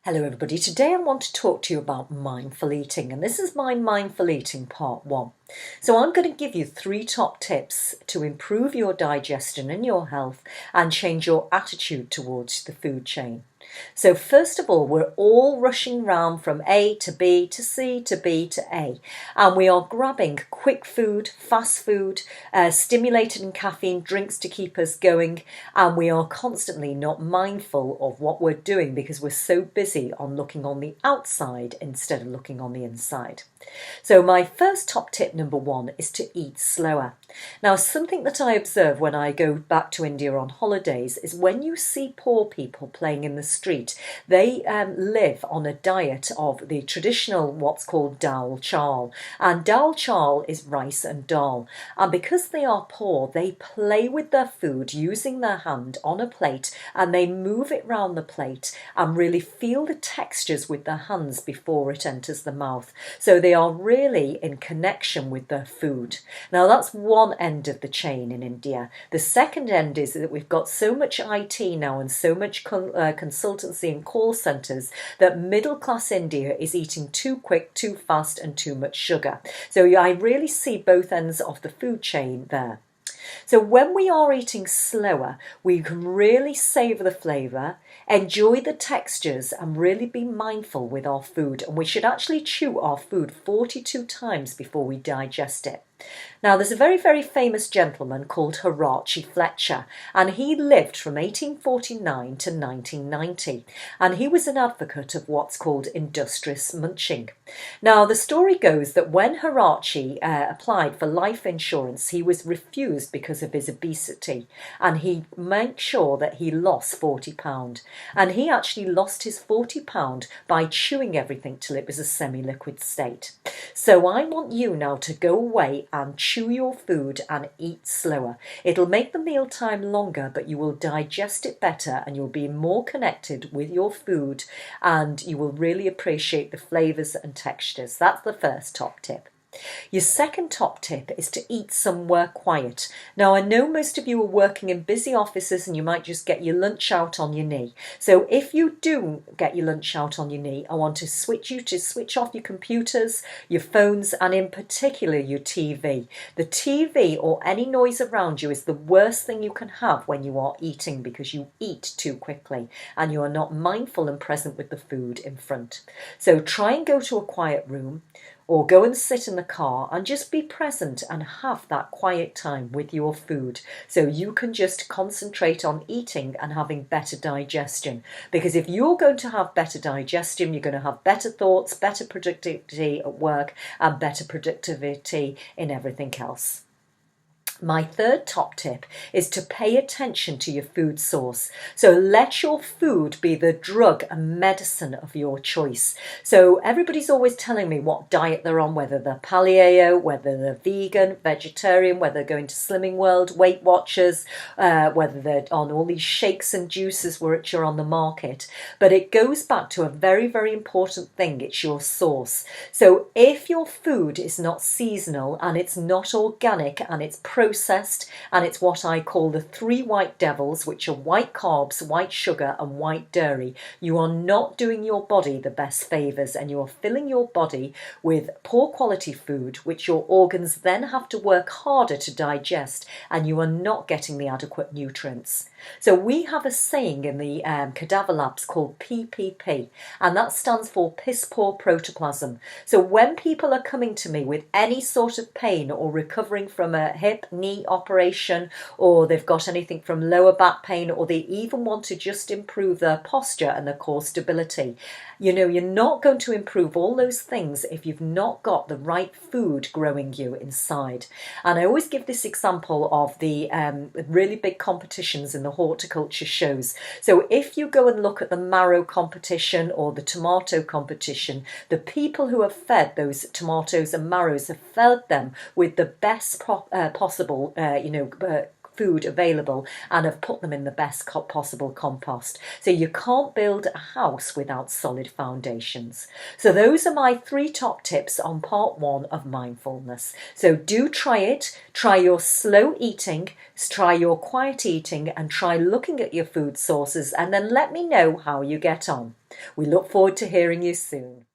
Hello everybody, today I want to talk to you about mindful eating, and this is my mindful eating part 1. So I'm going to give you 3 top tips to improve your digestion and your health and change your attitude towards the food chain. So first of all, we're all rushing round from A to B to C to B to A, and we are grabbing quick food, fast food, stimulated and caffeine drinks to keep us going, and we are constantly not mindful of what we're doing because we're so busy on looking on the outside instead of looking on the inside. So my first top tip, number 1, is to eat slower. Now, something that I observe when I go back to India on holidays is when you see poor people playing in the street, they live on a diet of the traditional what's called dal chawal. And dal chawal is rice and dal. And because they are poor, they play with their food using their hand on a plate, and they move it round the plate and really feel the textures with their hands before it enters the mouth. So they are really in connection with their food. Now that's one end of the chain in India. The second end is that we've got so much IT now and so much consultancy and call centres that middle class India is eating too quick, too fast and too much sugar. So I really see both ends of the food chain there. So when we are eating slower, we can really savour the flavour, enjoy the textures and really be mindful with our food. And we should actually chew our food 42 times before we digest it. Now, there's a very, very famous gentleman called Horace Fletcher, and he lived from 1849 to 1990, and he was an advocate of what's called industrious munching. Now, the story goes that when Horace applied for life insurance, he was refused because of his obesity, and he made sure that he lost £40, and he actually lost his £40 by chewing everything till it was a semi-liquid state. So I want you now to go away and chew your food and eat slower. It'll make the mealtime longer, but you will digest it better and you'll be more connected with your food and you will really appreciate the flavours and textures. That's the first top tip. Your second top tip is to eat somewhere quiet. Now, I know most of you are working in busy offices and you might just get your lunch out on your knee. So if you do get your lunch out on your knee, I want to switch off your computers, your phones, and in particular your TV. The TV or any noise around you is the worst thing you can have when you are eating because you eat too quickly and you are not mindful and present with the food in front. So try and go to a quiet room, or go and sit in the car and just be present and have that quiet time with your food so you can just concentrate on eating and having better digestion. Because if you're going to have better digestion, you're going to have better thoughts, better productivity at work and better productivity in everything else. My third top tip is to pay attention to your food source. So let your food be the drug and medicine of your choice. So everybody's always telling me what diet they're on, whether they're paleo, whether they're vegan, vegetarian, whether they're going to Slimming World, Weight Watchers, whether they're on all these shakes and juices which are on the market. But it goes back to a very, very important thing. It's your source. So if your food is not seasonal and it's not organic and it's processed and it's what I call the 3 white devils, which are white carbs, white sugar and white dairy, you are not doing your body the best favours and you are filling your body with poor quality food which your organs then have to work harder to digest and you are not getting the adequate nutrients. So we have a saying in the cadaver labs called PPP, and that stands for piss poor protoplasm. So when people are coming to me with any sort of pain or recovering from a hip, knee operation, or they've got anything from lower back pain, or they even want to just improve their posture and their core stability, you know, you're not going to improve all those things if you've not got the right food growing you inside. And I always give this example of the really big competitions in the horticulture shows. So if you go and look at the marrow competition or the tomato competition, the people who have fed those tomatoes and marrows have fed them with the best possible, food available and have put them in the best possible compost. So you can't build a house without solid foundations. So those are my 3 top tips on part 1 of mindfulness. So do try it. Try your slow eating, try your quiet eating, and try looking at your food sources, and then let me know how you get on. We look forward to hearing you soon.